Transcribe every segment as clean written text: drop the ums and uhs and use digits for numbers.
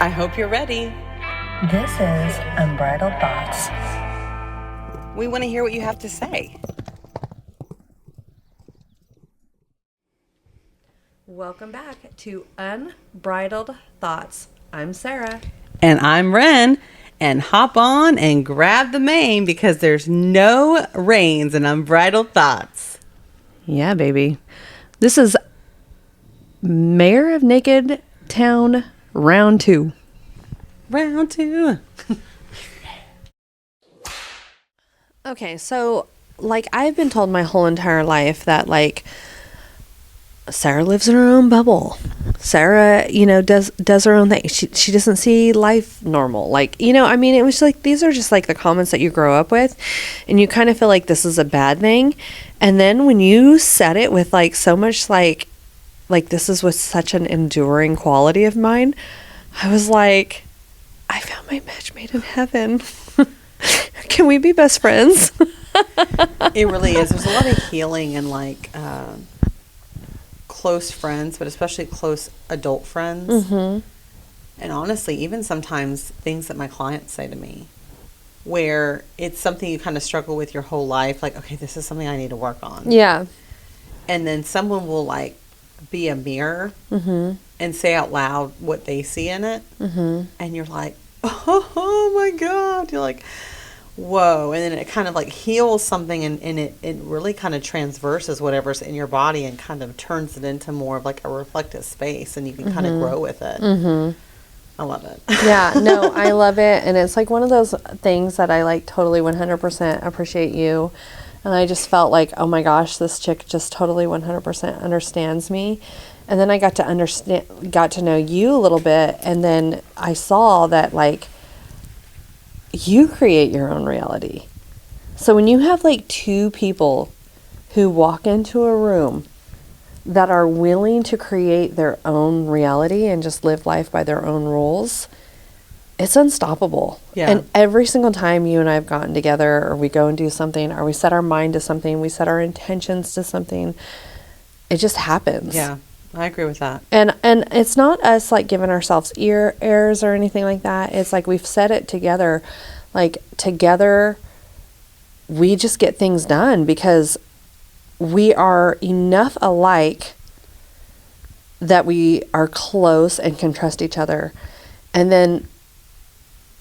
I hope you're ready. This is Unbridled Thoughts. We want to hear what you have to say. Welcome back to Unbridled Thoughts. I'm Sarah. And I'm Ren. And hop on and grab the mane because there's no reins in Unbridled Thoughts. Yeah, baby. This is Mayor of Naked Town Round 2. Round 2. Okay, so, I've been told my whole entire life that, Sarah lives in her own bubble. Sarah, does her own thing. She doesn't see life normal. It was these are just the comments that you grow up with, and you kind of feel like this is a bad thing. And then when you said it with so much this is with such an enduring quality of mine, I was like, I found my match made in heaven. Can we be best friends? It really is. There's a lot of healing and close friends, but especially close adult friends. Mm-hmm. And honestly, even sometimes things that my clients say to me where it's something you kind of struggle with your whole life. Okay, this is something I need to work on. Yeah. And then someone will be a mirror mm-hmm. and say out loud what they see in it. Mm-hmm. And you're like, oh my God. You're like, whoa. And then it kind of heals something and it really kind of transverses whatever's in your body and kind of turns it into more of a reflective space, and you can mm-hmm. kind of grow with it. Mm-hmm. I love it. Yeah, no, I love it. And it's one of those things that I totally 100% appreciate you. And I just felt oh my gosh, this chick just totally 100% understands me. And then I got to know you a little bit. And then I saw that you create your own reality. So when you have two people who walk into a room that are willing to create their own reality and just live life by their own rules, it's unstoppable. Yeah. And every single time you and I have gotten together, or we go and do something, or we set our mind to something, we set our intentions to something, it just happens. Yeah, I agree with that. And it's not us giving ourselves ear airs or anything like that. It's we've said it together. Together, we just get things done because we are enough alike that we are close and can trust each other. And then,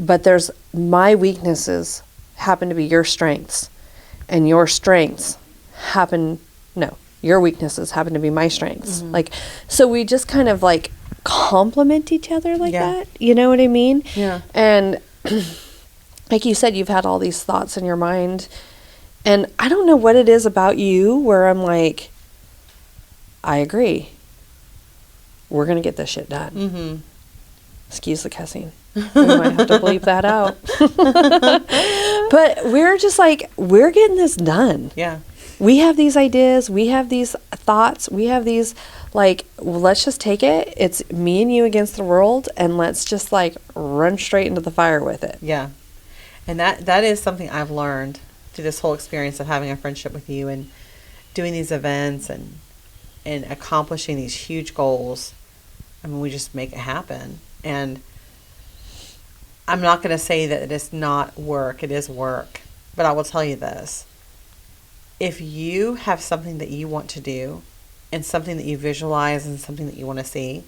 but my weaknesses happen to be your strengths, and your weaknesses happen to be my strengths. Mm-hmm. So we just kind of complement each other that. You know what I mean? Yeah. And like you said, you've had all these thoughts in your mind. And I don't know what it is about you where I'm I agree. We're going to get this shit done. Mm-hmm. Excuse the cussing. We might have to bleep that out. But we're just we're getting this done. Yeah. We have these ideas. We have these thoughts. We have these, let's just take it. It's me and you against the world, and let's just, run straight into the fire with it. Yeah. And that is something I've learned through this whole experience of having a friendship with you and doing these events and accomplishing these huge goals. I mean, we just make it happen. And I'm not going to say that it is not work. It is work. But I will tell you this. If you have something that you want to do and something that you visualize and something that you want to see,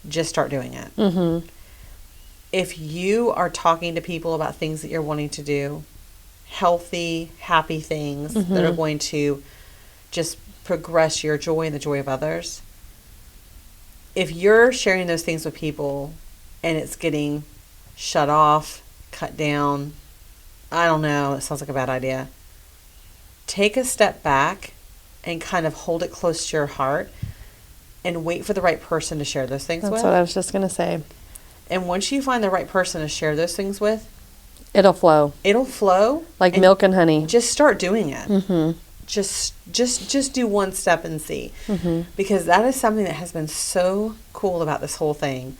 just start doing it. Mm-hmm. If you are talking to people about things that you're wanting to do, healthy, happy things mm-hmm. that are going to just progress your joy and the joy of others, if you're sharing those things with people and it's getting shut off, cut down, I don't know, it sounds like a bad idea. Take a step back and kind of hold it close to your heart and wait for the right person to share those things with. That's what I was just going to say. And once you find the right person to share those things with, it'll flow. It'll flow. Like milk and honey. Just start doing it. Mm-hmm. Just do one step and see. Mm-hmm. Because that is something that has been so cool about this whole thing,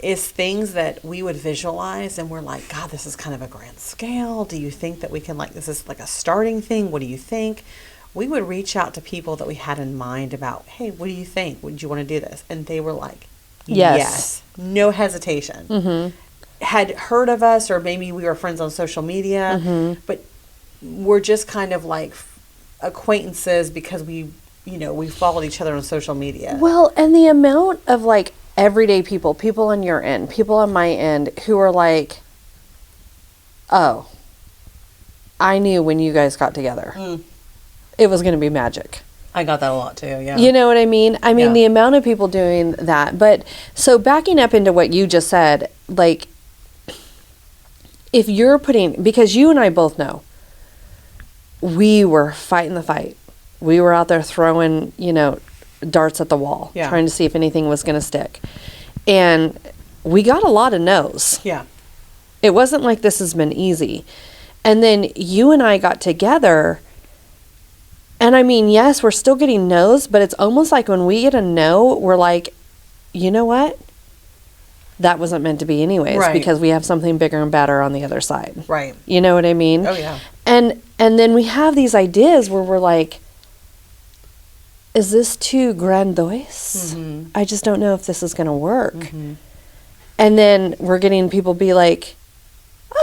is things that we would visualize and we're like, God, this is kind of a grand scale. Do you think that we can, this is like a starting thing? What do you think? We would reach out to people that we had in mind about, hey, what do you think? Would you want to do this? And they were like, Yes. No hesitation. Had heard of us, or maybe we were friends on social media, but we're just kind of like acquaintances because we followed each other on social media. Well, and the amount of like everyday people on your end, people on my end who are like, oh, I knew when you guys got together, it was going to be magic. I got that a lot too, yeah. You know what I mean? I mean, Yeah. the amount of people doing that. But so backing up into what you just said, like, if you're because you and I both know, we were fighting the fight. We were out there throwing, darts at the wall, Yeah. trying to see if anything was going to stick. And we got a lot of no's. Yeah. It wasn't like this has been easy. And then you and I got together. And I mean, yes, we're still getting no's, but it's almost like when we get a no, we're like, you know what? That wasn't meant to be anyways, Right. because we have something bigger and better on the other side. Right. You know what I mean? Oh, yeah. And then we have these ideas where we're like, is this too grandiose? I just don't know if this is going to work. And then we're getting people be like,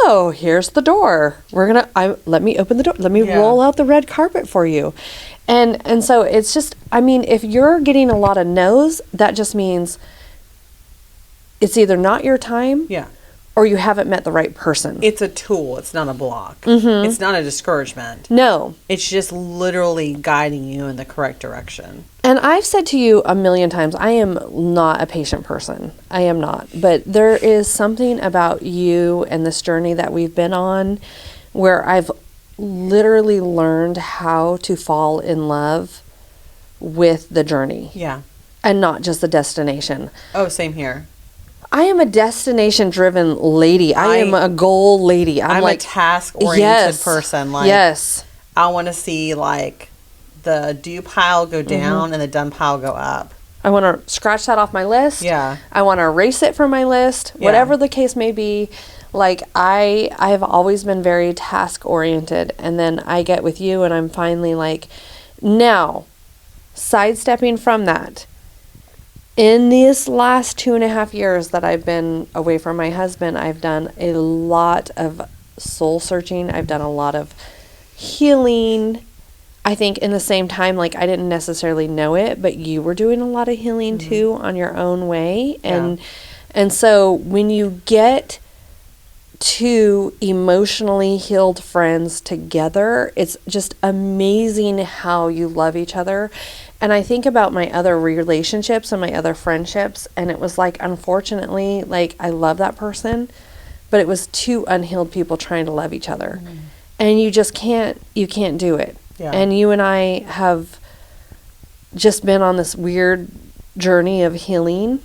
oh, here's the door. Let me open the door. Let me Yeah. roll out the red carpet for you. And so it's just, I mean, if you're getting a lot of no's, that just means it's either not your time Yeah. or you haven't met the right person. It's a tool. It's not a block. It's not a discouragement. No. It's just literally guiding you in the correct direction. And I've said to you a million times, I am not a patient person. I am not. But there is something about you and this journey that we've been on where I've literally learned how to fall in love with the journey Yeah. and not just the destination. Oh, same here. I am a destination-driven lady. I am a goal lady. I'm like a task-oriented person. Like, yes. I want to see like the do pile go down and the done pile go up. I want to scratch that off my list. Yeah. I want to erase it from my list. Yeah. Whatever the case may be. Like I've always been very task oriented, and then I get with you and I'm finally like, now sidestepping from that. In these last 2.5 years that I've been away from my husband, I've done a lot of soul searching. I've done a lot of healing. I think in the same time, like I didn't necessarily know it, but you were doing a lot of healing too on your own way. And so when you get two emotionally healed friends together, it's just amazing how you love each other. And I think about my other relationships and my other friendships, and it was like, unfortunately, like I love that person, but it was two unhealed people trying to love each other. And you just can't do it. Yeah. And you and I have just been on this weird journey of healing.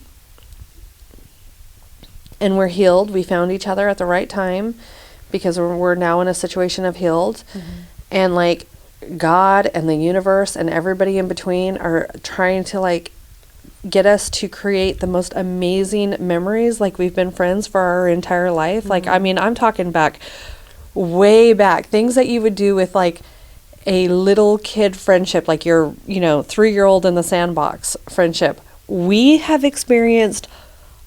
And we're healed. We found each other at the right time because we're now in a situation of healed. And like God and the universe and everybody in between are trying to like get us to create the most amazing memories. Like we've been friends for our entire life. Like, I mean, I'm talking way back, things that you would do with like a little kid friendship, like your, 3-year-old in the sandbox friendship. We have experienced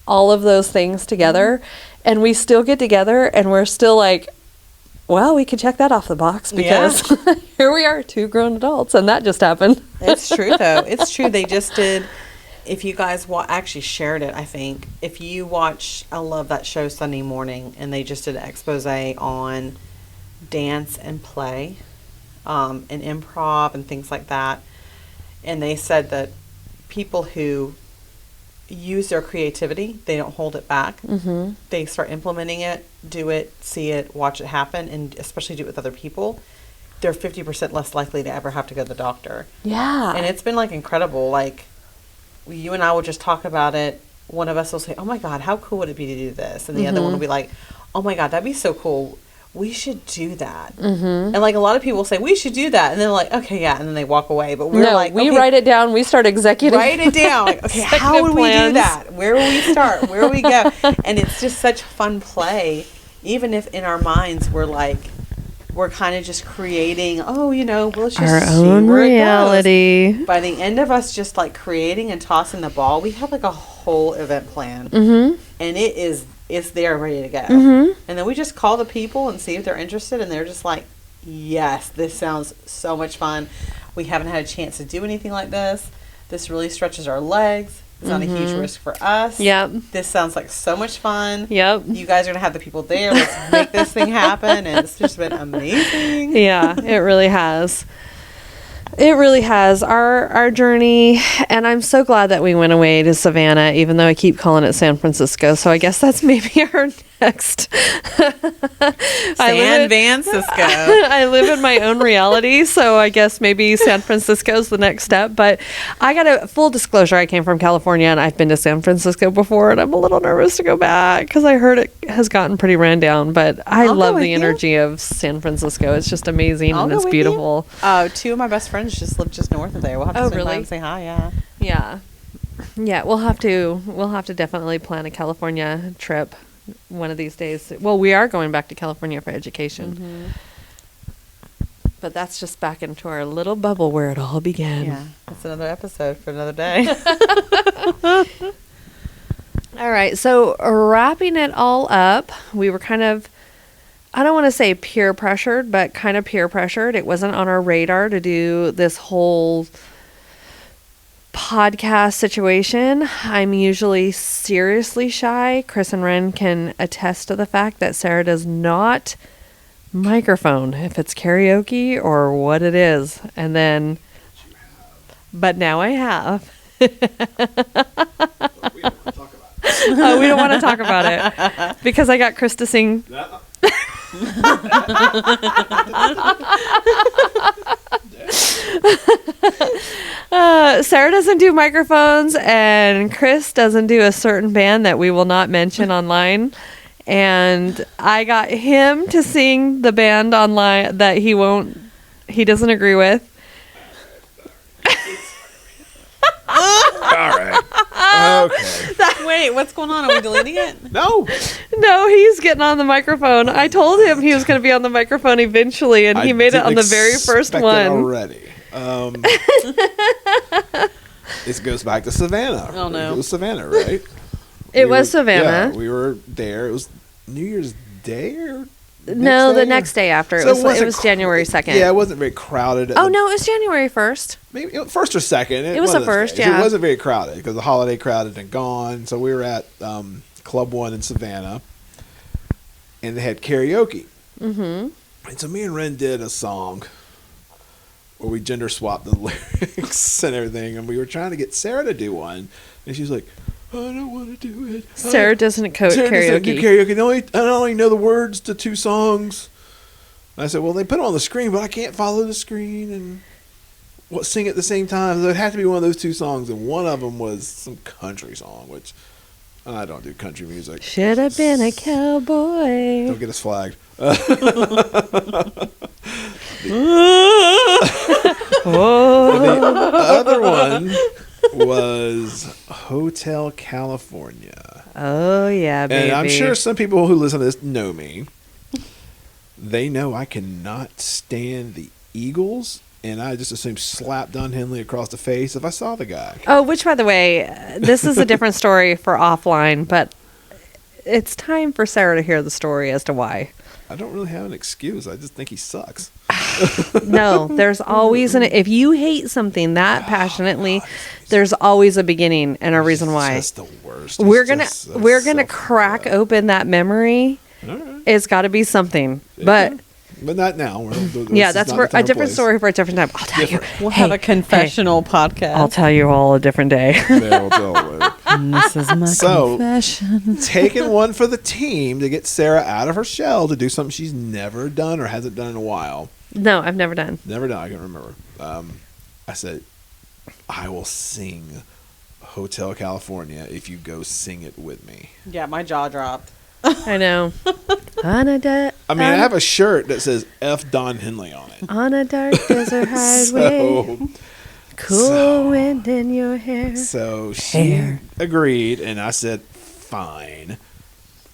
all of those things together, and we still get together and we're still like, well, we could check that off the box because here we are, 2 grown adults, and that just happened. It's true, though. It's true. They just did. If you guys actually shared it, I think. If you watch, I love that show Sunday Morning, and they just did an expose on dance and play and improv and things like that. And they said that people who use their creativity, they don't hold it back. They start implementing it, do it, see it, watch it happen, and especially do it with other people. They're 50% less likely to ever have to go to the doctor. Yeah. And it's been like incredible. Like you and I will just talk about it. One of us will say, oh my God, how cool would it be to do this? And the other one will be like, oh my God, that'd be so cool. We should do that. And like a lot of people say, we should do that. And then like, okay, yeah. And then they walk away. But we're like, we okay, write it down. We start executing. write it down. Like, okay, how would we do that? Where will we start? Where will we go? And it's just such fun play. Even if in our minds we're like, we're kind of just creating, we'll just Our see own where it reality. goes. By the end of us just like creating and tossing the ball, we have like a whole event plan, Mm-hmm. and it's there ready to go. Mm-hmm. And then we just call the people and see if they're interested, and they're just like, yes, this sounds so much fun. We haven't had a chance to do anything like this. This really stretches our legs. It's not a huge risk for us. Yep. This sounds like so much fun. Yep. You guys are going to have the people there. Let's make this thing happen. And it's just been amazing. Yeah, it really has. It really has. Our journey, and I'm so glad that we went away to Savannah, even though I keep calling it San Francisco. So I guess that's maybe our next. San Francisco. I live in my own reality, so I guess maybe San Francisco is the next step. But I got a full disclosure. I came from California, and I've been to San Francisco before, and I'm a little nervous to go back because I heard it has gotten pretty ran down. But I I'll go love with the you. energy of San Francisco. It's just amazing, I'll and go it's with you. beautiful. Two of my best friends just live just north of there. We'll have to Oh, swing by really? and say hi. Yeah. Yeah. Yeah, we'll have to definitely plan a California trip one of these days. Well, we are going back to California for education. But that's just back into our little bubble where it all began. Yeah. That's another episode for another day. All right, so wrapping it all up, we were kind of, I don't want to say peer pressured, but kind of peer pressured. It wasn't on our radar to do this whole podcast situation. I'm usually seriously shy. Chris and Ren can attest to the fact that Sarah does not microphone if it's karaoke or what it is. And then, but now I have. We don't want to talk about it because I got Chris to sing. Sarah doesn't do microphones, and Chris doesn't do a certain band that we will not mention online. And I got him to sing the band online that he doesn't agree with. All right. Okay. Wait, what's going on? Are we deleting it? No. No, he's getting on the microphone. I told him he was going to be on the microphone eventually, and he made it on the very first expect one. it already. This goes back to Savannah. Oh, no. It was Savannah, right? It was Savannah. Yeah, we were there. It was New Year's Day or No, the day? next day after. So It wasn't was January 2nd. Yeah, it wasn't very crowded. Oh, no, it was January 1st. Maybe first or second. It was one the of those first, days. yeah. It wasn't very crowded because the holiday crowd had been gone. So we were at Club One in Savannah, and they had karaoke. Mm-hmm. And so me and Ren did a song where we gender swapped the lyrics and everything, and we were trying to get Sarah to do one, and she's like, "I don't want to do it." Sarah doesn't code Sarah doesn't do karaoke. karaoke. I only know the words to 2 songs. And I said, "Well, they put it on the screen, but I can't follow the screen and sing at the same time. So it had to be one of those 2 songs, and one of them was some country song, which I don't do country music. Should have been a cowboy. Don't get us flagged. The other one was Hotel California. Oh, yeah, baby. And I'm sure some people who listen to this know me. They know I cannot stand the Eagles, and I just assume slap Don Henley across the face if I saw the guy. Oh, which, by the way, this is a different story for offline, but it's time for Sarah to hear the story as to why. I don't really have an excuse. I just think he sucks. No, there's always if you hate something that passionately, there's always a beginning and a reason why. Just the worst. We're He's gonna just so crack self-aware. open that memory. All right. It's got to be something, but But not now. yeah, that's for a different story for a different time. I'll tell you. We'll Hey, have a confessional podcast. I'll tell you all a different day. Yeah, we'll tell later. And this is my So- confession. Taking one for the team to get Sarah out of her shell to do something she's never done or hasn't done in a while. No, I've never done. Never done. I can remember. I said, I will sing Hotel California if you go sing it with me. Yeah, my jaw dropped. I know. On a I mean, I have a shirt that says F Don Henley on it. on a dark desert highway, So, cool wind in your hair. so she agreed, and I said, fine.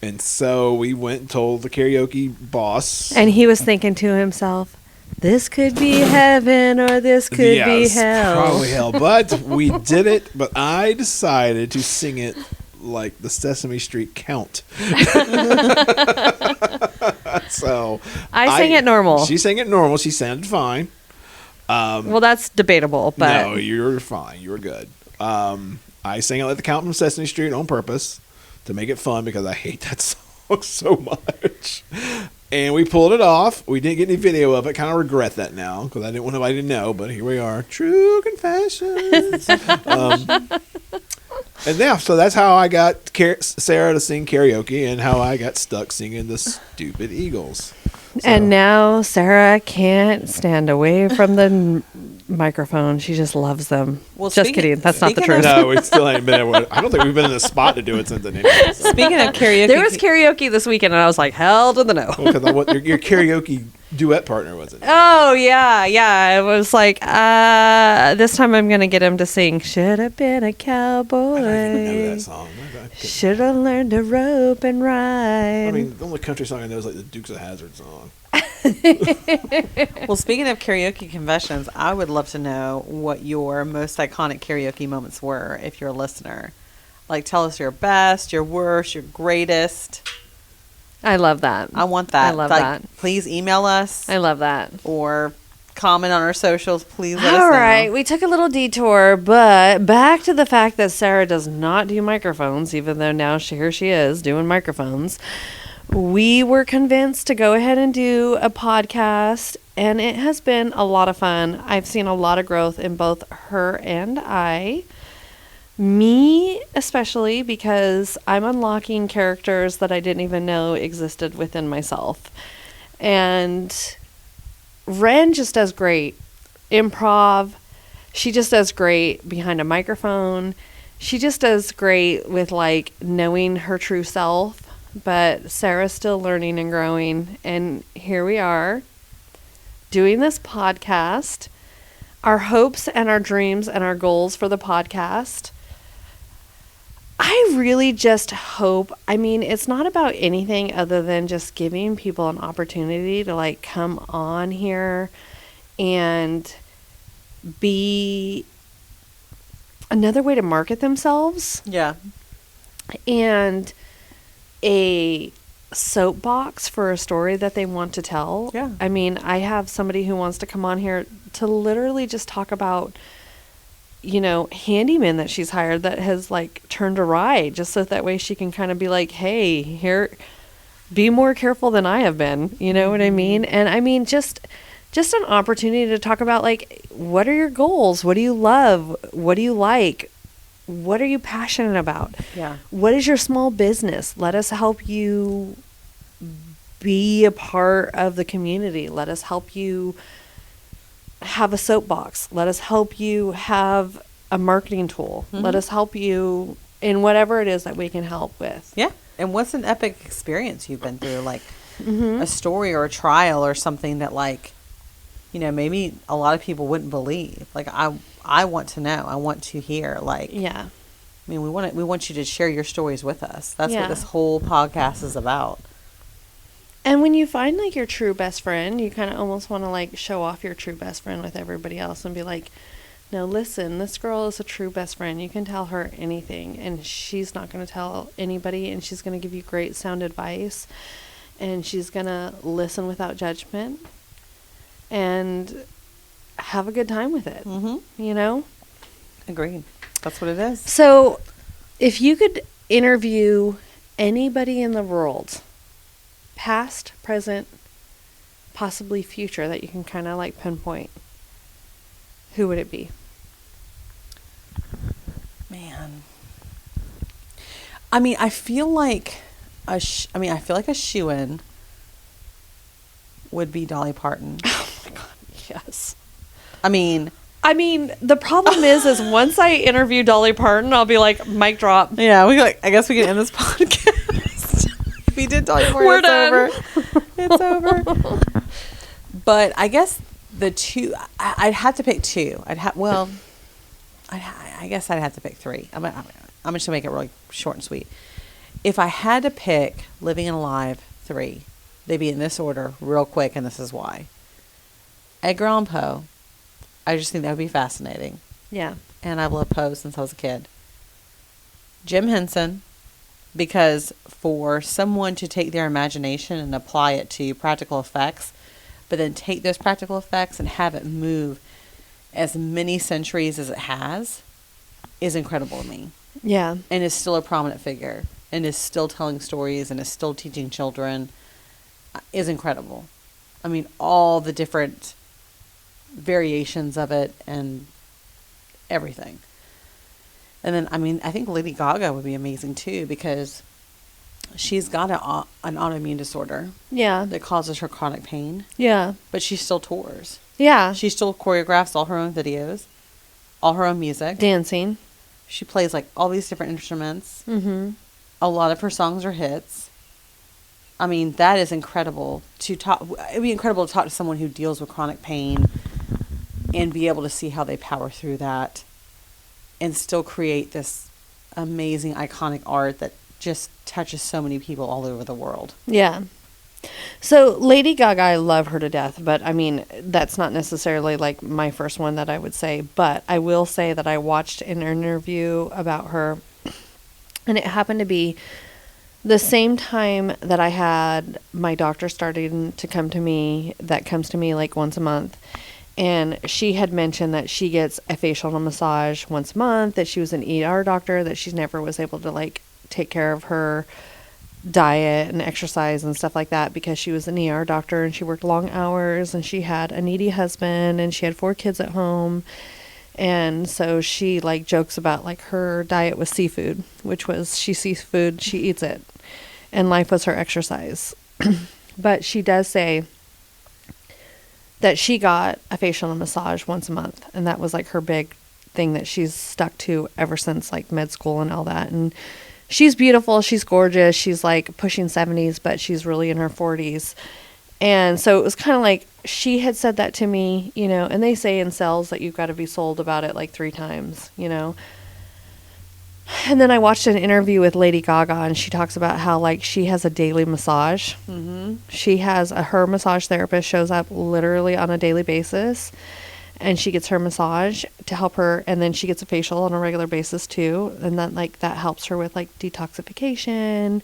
And so we went and told the karaoke boss. And he was thinking to himself, This could be heaven or this could be Yes, hell. probably hell. But we did it. But I decided to sing it like the Sesame Street count. So I sang it normal. She sang it normal. She sounded fine. Well, that's debatable, but No, you're fine. You were good. I sang it like the count from Sesame Street on purpose to make it fun because I hate that song so much. And we pulled it off. We didn't get any video of it. Kind of regret that now because I didn't want nobody to know. But here we are. True confessions. And yeah, so that's how I got Sarah to sing karaoke and how I got stuck singing the stupid Eagles. So, and now Sarah can't stand away from the microphone. She just loves them. Well, just kidding. That's not the speaking truth. of- no, we still ain't been able to, I don't think we've been in the spot to do it since then. Anyway, so. Speaking of karaoke, There was karaoke this weekend, and I was like, hell to the no. Because your karaoke duet partner was it? Oh, yeah. It was like, this time I'm going to get him to sing, should have been a I don't even know cowboy. that song. Should have learned to rope and ride. I mean, the only country song I know is like the Dukes of Hazzard song. well, speaking of karaoke confessions, I would love to know what your most iconic karaoke moments were if you're a listener. Like, tell us your best, your worst, your greatest. I love that. I want that. I love Like, that. Please email us I love that. or comment on our socials. Please let us know. All right, we took a little detour, but back to the fact that Sarah does not do microphones, even though now here she is doing microphones. We were convinced to go ahead and do a podcast, and it has been a lot of fun. I've seen a lot of growth in both her and I. Me, especially, because I'm unlocking characters that I didn't even know existed within myself. And Ren just does great improv. She just does great behind a microphone. She just does great with like knowing her true self. But Sarah's still learning and growing. And here we are doing this podcast. Our hopes and our dreams and our goals for the podcast. I really just hope, I mean, it's not about anything other than just giving people an opportunity to like come on here and be another way to market themselves Yeah. and a soapbox for a story that they want to tell. Yeah. I mean, I have somebody who wants to come on here to literally just talk about, you know, handyman that she's hired that has like turned awry, just so that way she can kind of be like, hey, here, be more careful than I have been. You know what I mean? And I mean, just an opportunity to talk about like, what are your goals? What do you love? What do you like? What are you passionate about? Yeah. What is your small business? Let us help you be a part of the community. Let us help you have a soapbox. Let us help you have a marketing tool. Mm-hmm. Let us help you in whatever it is that we can help with. Yeah. And what's an epic experience you've been through? Like Mm-hmm. a story or a trial or something that like, you know, maybe a lot of people wouldn't believe. Like I want to know. I want to hear. Like, Yeah. I mean, we want you to share your stories with us. That's Yeah. what this whole podcast is about. And when you find like your true best friend, you kind of almost want to like show off your true best friend with everybody else and be like, no, listen, this girl is a true best friend. You can tell her anything and she's not going to tell anybody, and she's going to give you great sound advice, and she's going to listen without judgment and have a good time with it. Mm-hmm. You know? Agreed. That's what it is. So, if you could interview anybody in the world, past, present, possibly future, that you can kind of like pinpoint, who would it be? Man. I mean, I feel like a shoo-in would be Dolly Parton. Yes. I mean, the problem is once I interview Dolly Parton, I'll be like, mic drop. yeah, I guess we can end this podcast. If we did Dolly Parton, We're it's done. over. It's over. But I guess the two, I'd have to pick two. I guess I'd have to pick three. I'm just gonna make it really short and sweet. If I had to pick living and alive three, they'd be in this order, real quick, and this is why. Edgar Allan Poe. I just think that would be fascinating. Yeah. And I've loved Poe since I was a kid. Jim Henson, because for someone to take their imagination and apply it to practical effects, but then take those practical effects and have it move as many centuries as it has, is incredible to me. Yeah. And is still a prominent figure, and is still telling stories, and is still teaching children, is incredible. I mean, all the different variations of it and everything. And then, I mean, I think Lady Gaga would be amazing too, because she's got an autoimmune disorder Yeah. that causes her chronic pain, Yeah. but she still tours. Yeah. She still choreographs all her own videos, all her own music. Dancing. She plays like all these different instruments. Mm-hmm. A lot of her songs are hits. I mean, that is incredible to talk. It'd be incredible to talk to someone who deals with chronic pain and be able to see how they power through that and still create this amazing, iconic art that just touches so many people all over the world. Yeah. So Lady Gaga, I love her to death, but I mean, that's not necessarily like my first one that I would say, but I will say that I watched an interview about her, and it happened to be the same time that I had my doctor starting to come to me, that comes to me like once a month. And she had mentioned that she gets a facial massage once a month, that she was an ER doctor, that she never was able to like take care of her diet and exercise and stuff like that because she was an ER doctor and she worked long hours and she had a needy husband and she had 4 kids at home. And so she like jokes about like her diet was seafood, which was she sees food, she eats it. And life was her exercise. But she does say that she got a facial massage once a month. And that was like her big thing that she's stuck to ever since like med school and all that. And she's beautiful. She's gorgeous. She's like pushing 70s, but she's really in her 40s. And so it was kind of like she had said that to me, you know, and they say in sales that you've got to be sold about it like 3 times, you know. And then I watched an interview with Lady Gaga, and she talks about how like she has a daily massage. Mm-hmm. She has her massage therapist shows up literally on a daily basis, and she gets her massage to help her, and then she gets a facial on a regular basis too, and then like that helps her with like detoxification.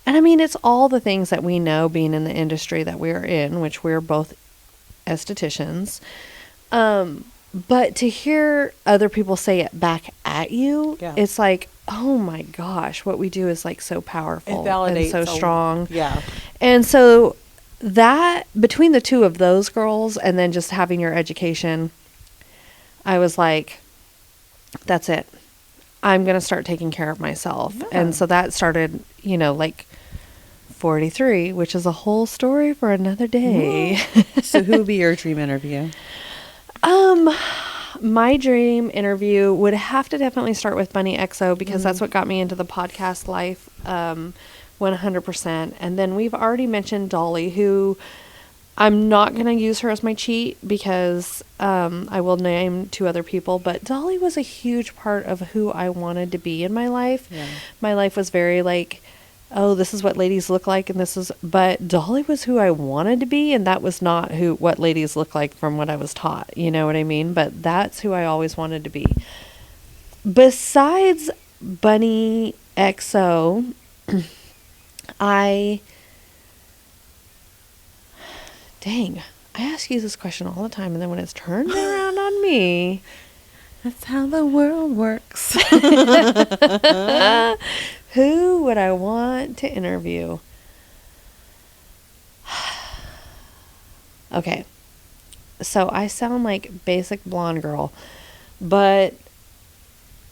And I mean, it's all the things that we know being in the industry that we are in, which we're both estheticians. But to hear other people say it back at you, it's like, oh my gosh, what we do is like so powerful and so strong. Yeah. And so that between the two of those girls and then just having your education, I was like, that's it. I'm going to start taking care of myself. Yeah. And so that started, you know, like 43, which is a whole story for another day. So who would be your dream interview? My dream interview would have to definitely start with Bunny XO because that's what got me into the podcast life, 100%. And then we've already mentioned Dolly, who I'm not going to use her as my cheat because I will name 2 other people, but Dolly was a huge part of who I wanted to be in my life. Yeah. My life was very like, oh, this is what ladies look like, and but Dolly was who I wanted to be, and that was not what ladies look like from what I was taught, you know what I mean? But that's who I always wanted to be. Besides Bunny XO, dang, I ask you this question all the time, and then when it's turned around on me. That's how the world works. Who would I want to interview? Okay. So I sound like basic blonde girl, but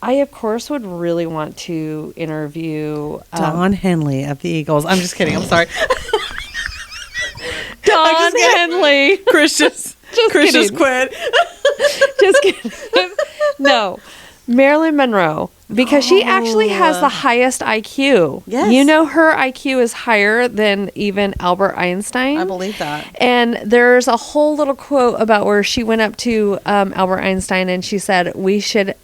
I, of course, would really want to interview Don Henley of the Eagles. I'm just kidding. I'm sorry. Don Henley. Chris just quit. Just kidding. No. Marilyn Monroe, because she actually has the highest IQ. Yes. You know, her IQ is higher than even Albert Einstein. I believe that. And there's a whole little quote about where she went up to Albert Einstein and she said, we should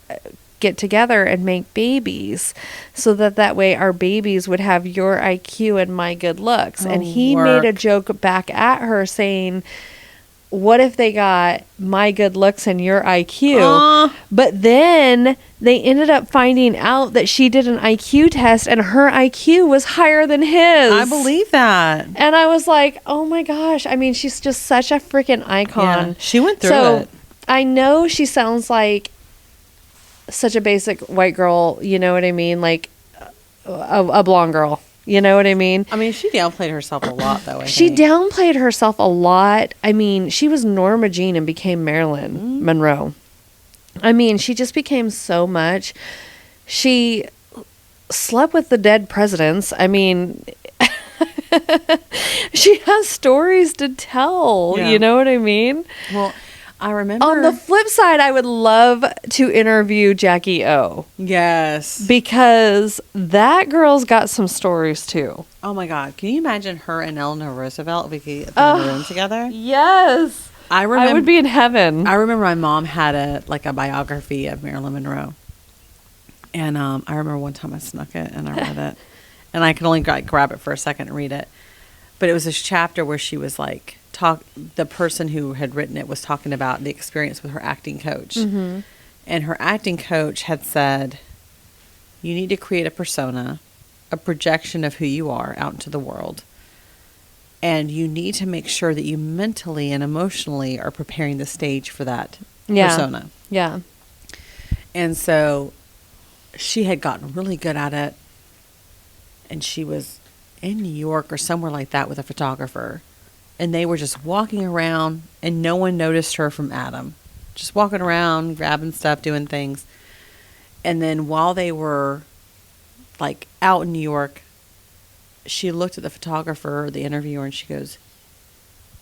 get together and make babies so that way our babies would have your IQ and my good looks. And he made a joke back at her saying, what if they got my good looks and your IQ? Aw. But then they ended up finding out that she did an IQ test and her IQ was higher than his. I believe that. And I was like, oh my gosh. I mean, she's just such a freaking icon. Yeah, she went through So it. I know she sounds like such a basic white girl, you know what I mean? Like a blonde girl. You know what I mean? I mean, she downplayed herself a lot, though. She downplayed herself a lot. I mean, she was Norma Jean and became Marilyn Monroe. I mean, she just became so much. She slept with the dead presidents. I mean, she has stories to tell. Yeah. You know what I mean? Well, I remember. On the flip side, I would love to interview Jackie O. Yes. Because that girl's got some stories too. Oh my God. Can you imagine her and Eleanor Roosevelt if we could get them in the room together? Yes. I remember. I would be in heaven. I remember my mom had a biography of Marilyn Monroe. And I remember one time I snuck it and I read it. And I could only grab it for a second and read it. But it was this chapter where she was like, the person who had written it was talking about the experience with her acting coach. Mm-hmm. And her acting coach had said, you need to create a persona, a projection of who you are out into the world. And you need to make sure that you mentally and emotionally are preparing the stage for that persona. Yeah. And so she had gotten really good at it. And she was in New York or somewhere like that with a photographer. And they were just walking around and no one noticed her from Adam. Just walking around, grabbing stuff, doing things. And then while they were like out in New York, she looked at the photographer or the interviewer and she goes,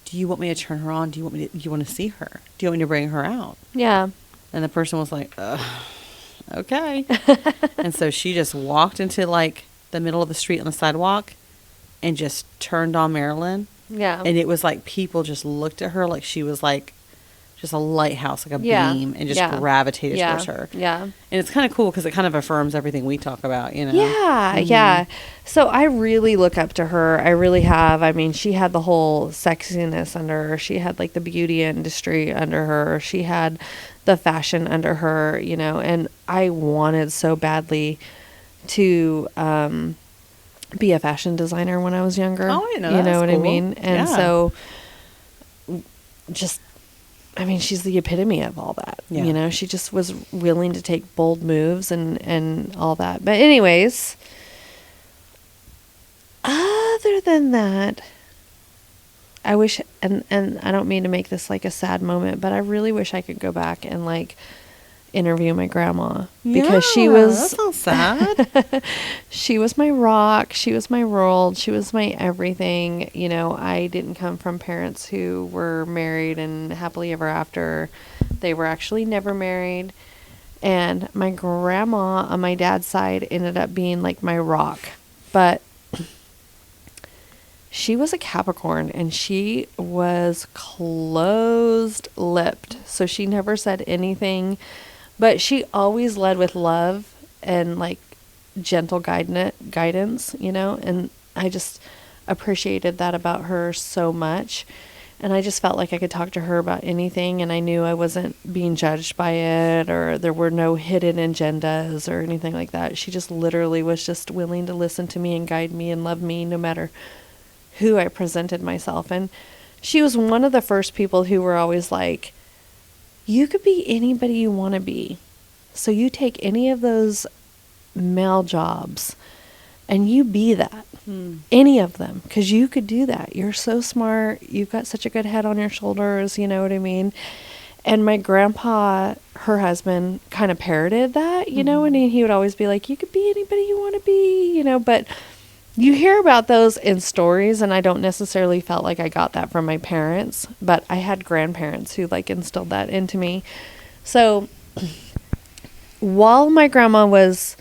do you want me to turn her on? Do you want to see her? Do you want me to bring her out? Yeah. And the person was like, okay. And so she just walked into like the middle of the street on the sidewalk and just turned on Marilyn. Yeah. And it was like people just looked at her like she was like just a lighthouse, like a Yeah. beam, and just Yeah. gravitated Yeah. towards her. Yeah. And it's kind of cool because it kind of affirms everything we talk about, you know? Yeah, yeah. So I really look up to her. I really have. I mean, she had the whole sexiness under her. She had like the beauty industry under her. She had the fashion under her, you know, and I wanted so badly to be a fashion designer when I was younger. Oh, I know. You know That's what I cool. mean? And Yeah. so just I mean, she's the epitome of all that. Yeah. You know, she just was willing to take bold moves and all that. But anyways, other than that, I wish, and I don't mean to make this like a sad moment, but I really wish I could go back and like interview my grandma because she Yeah, was that's not sad. she was my rock, she was my world, she was my everything. You know, I didn't come from parents who were married and happily ever after. They were actually never married. And my grandma on my dad's side ended up being like my rock. But she was a Capricorn and she was closed-lipped. So she never said anything. But she always led with love and like gentle guidance, you know, and I just appreciated that about her so much. And I just felt like I could talk to her about anything and I knew I wasn't being judged by it or there were no hidden agendas or anything like that. She just literally was just willing to listen to me and guide me and love me no matter who I presented myself. And she was one of the first people who were always like, you could be anybody you want to be. So you take any of those male jobs and you be that. Any of them. Because you could do that. You're so smart. You've got such a good head on your shoulders. You know what I mean? And my grandpa, her husband, kind of parroted that, you know, and he would always be like, you could be anybody you want to be, you know, but you hear about those in stories, and I don't necessarily felt like I got that from my parents, but I had grandparents who like instilled that into me. So while my grandma was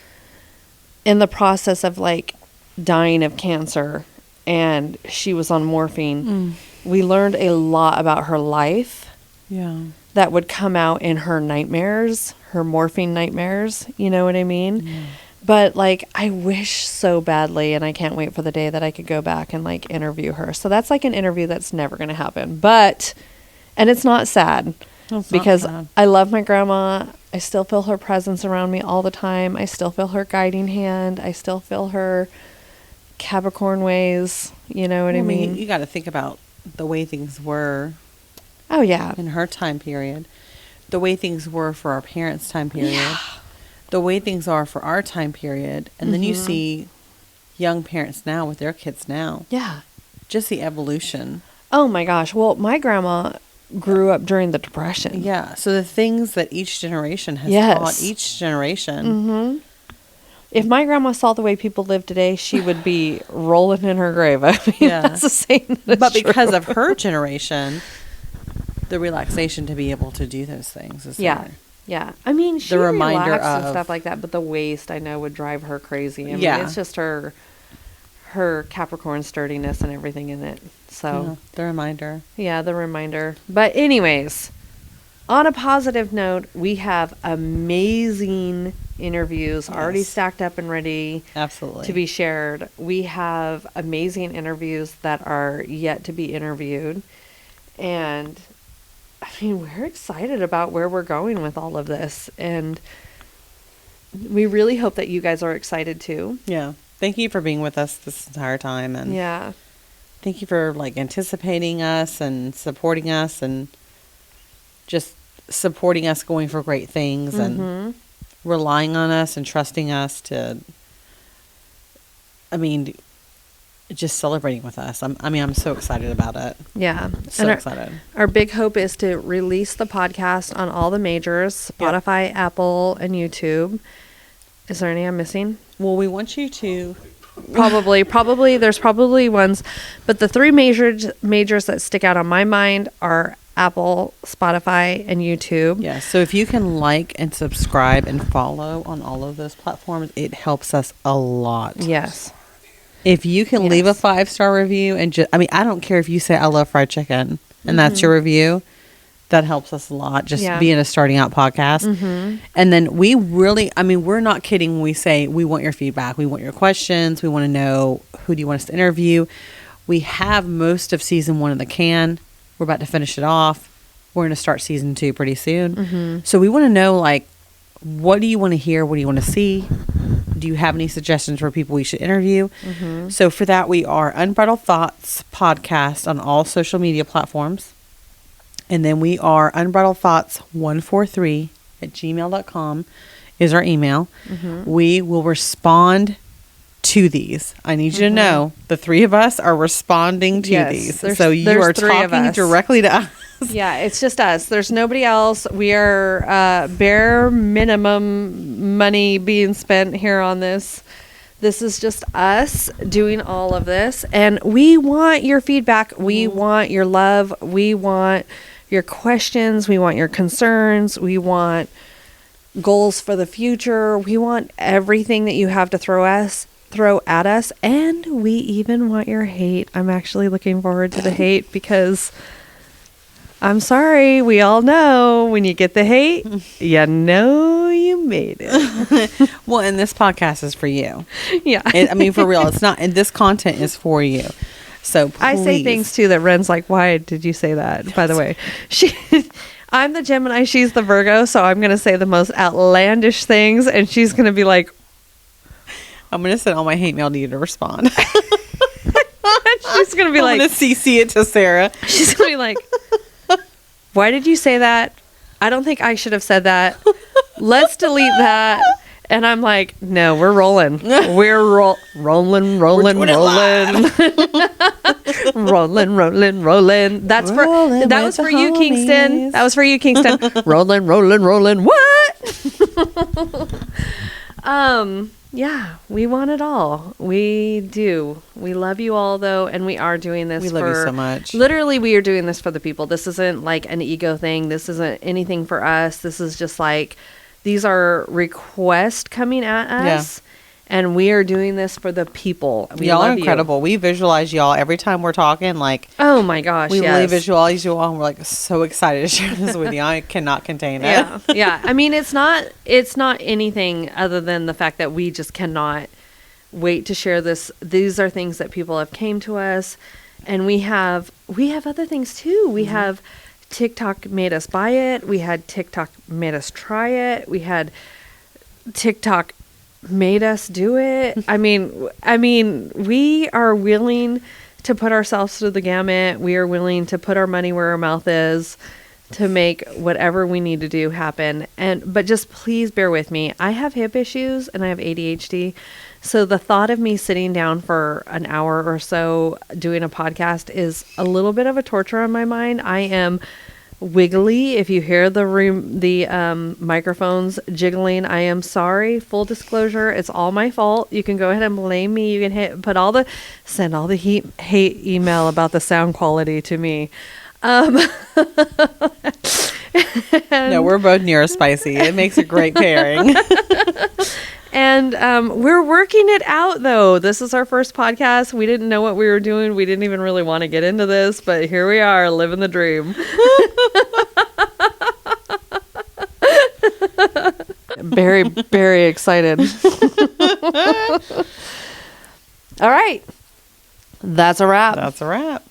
in the process of like dying of cancer and she was on morphine, we learned a lot about her life. Yeah. That would come out in her nightmares, her morphine nightmares, you know what I mean? Yeah. But like, I wish so badly, and I can't wait for the day that I could go back and like interview her. So that's like an interview that's never going to happen. But And it's not sad It's not because sad. I love my grandma. I still feel her presence around me all the time. I still feel her guiding hand. I still feel her Capricorn ways. You know what I mean? You got to think about the way things were Oh, yeah. in her time period, the way things were for our parents' time period, the way things are for our time period, and then you see young parents now with their kids now. Yeah. Just the evolution. Oh, my gosh. Well, my grandma grew up during the Depression. Yeah. So the things that each generation has Yes. taught each generation. Mm-hmm. If my grandma saw the way people live today, she would be rolling in her grave. I mean, Yeah. that's a saying. That's But because true. of her generation, the relaxation to be able to do those things is Yeah. there. Yeah. I mean, she reminder relaxed and of- stuff like that, but the waist, I know, would drive her crazy. I mean, Yeah. it's just her Capricorn sturdiness and everything in it. So, The reminder. yeah, the reminder. But anyways, on a positive note, we have amazing interviews already Yes. stacked up and ready Absolutely. to be shared. We have amazing interviews that are yet to be interviewed. And I mean, we're excited about where we're going with all of this. And we really hope that you guys are excited too. Yeah. Thank you for being with us this entire time, and Yeah. thank you for like anticipating us and supporting us and just supporting us going for great things and Mhm. relying on us and trusting us to, I mean, just celebrating with us. I'm so excited about it. Yeah. So and excited. our big hope is to release the podcast on all the majors, Spotify, Apple, and YouTube. Is there any I'm missing? Well, we want you to. Probably. There's probably ones, but the three majors that stick out on my mind are Apple, Spotify, and YouTube. Yeah. So if you can like and subscribe and follow on all of those platforms, it helps us a lot. Yes. If you can leave a Yes. 5-star review and just, I mean, I don't care if you say I love fried chicken and that's your review. That helps us a lot, just Yeah. being a starting out podcast. And then we really, I mean, we're not kidding when we say we want your feedback. We want your questions. We want to know who do you want us to interview. We have most of season 1 in the can. We're about to finish it off. We're going to start season 2 pretty soon. So we want to know, like, what do you want to hear? What do you want to see? Do you have any suggestions for people we should interview? So for that, we are Unbridled Thoughts Podcast on all social media platforms. And then we are unbridledthoughts143@gmail.com is our email. We will respond to these. I need you to know the three of us are responding to Yes, these. there's- So you there's are three of talking us. directly to us. Yeah, it's just us. There's nobody else. We are bare minimum money being spent here on this. This is just us doing all of this. And we want your feedback. We want your love. We want your questions. We want your concerns. We want goals for the future. We want everything that you have to throw at us. And we even want your hate. I'm actually looking forward to the hate because I'm sorry, we all know when you get the hate, you know you made it. Well, and this podcast is for you. Yeah. I mean, for real, it's not, and this content is for you. So please. I say things too that Ren's like, why did you say that? By the way, I'm the Gemini, she's the Virgo, so I'm going to say the most outlandish things, and she's going to be like, I'm going to send all my hate mail to you to respond. she's going to be I'm like, going to CC it to Sarah. she's going to be like, why did you say that? I don't think I should have said that. Let's delete that. And I'm like, no, we're rolling. We're rolling. We're rolling. doing it rolling. That's for Rolling that with was the for you, Kingston. homies. That was for you, Kingston. rolling. What? Yeah, we want it all. We do. We love you all though, and we are doing this We love you so much. Literally, we are doing this for the people. This isn't like an ego thing. This isn't anything for us. This is just like these are requests coming at us, and we are doing this for the people. We Y'all are love you. incredible. We visualize y'all every time we're talking. Like, Oh my gosh, we yes. really visualize you all, and we're like so excited to share this with you. I cannot contain it. Yeah, yeah. I mean, it's not anything other than the fact that we just cannot wait to share this. These are things that people have came to us, and we have other things too. We have TikTok made us buy it. We had TikTok made us try it. We had TikTok made us do it. I mean, we are willing to put ourselves through the gamut. We are willing to put our money where our mouth is to make whatever we need to do happen. But just please bear with me. I have hip issues and I have ADHD. So the thought of me sitting down for an hour or so doing a podcast is a little bit of a torture on my mind. I am wiggly. If you hear the microphones jiggling, I am sorry. Full disclosure, it's all my fault. You can go ahead and blame me. You can send all the hate email about the sound quality to me. No, we're both neurospicy. It makes a great pairing. And we're working it out, though. This is our first podcast. We didn't know what we were doing. We didn't even really want to get into this, but here we are, living the dream. Very, very excited. All right. That's a wrap. That's a wrap.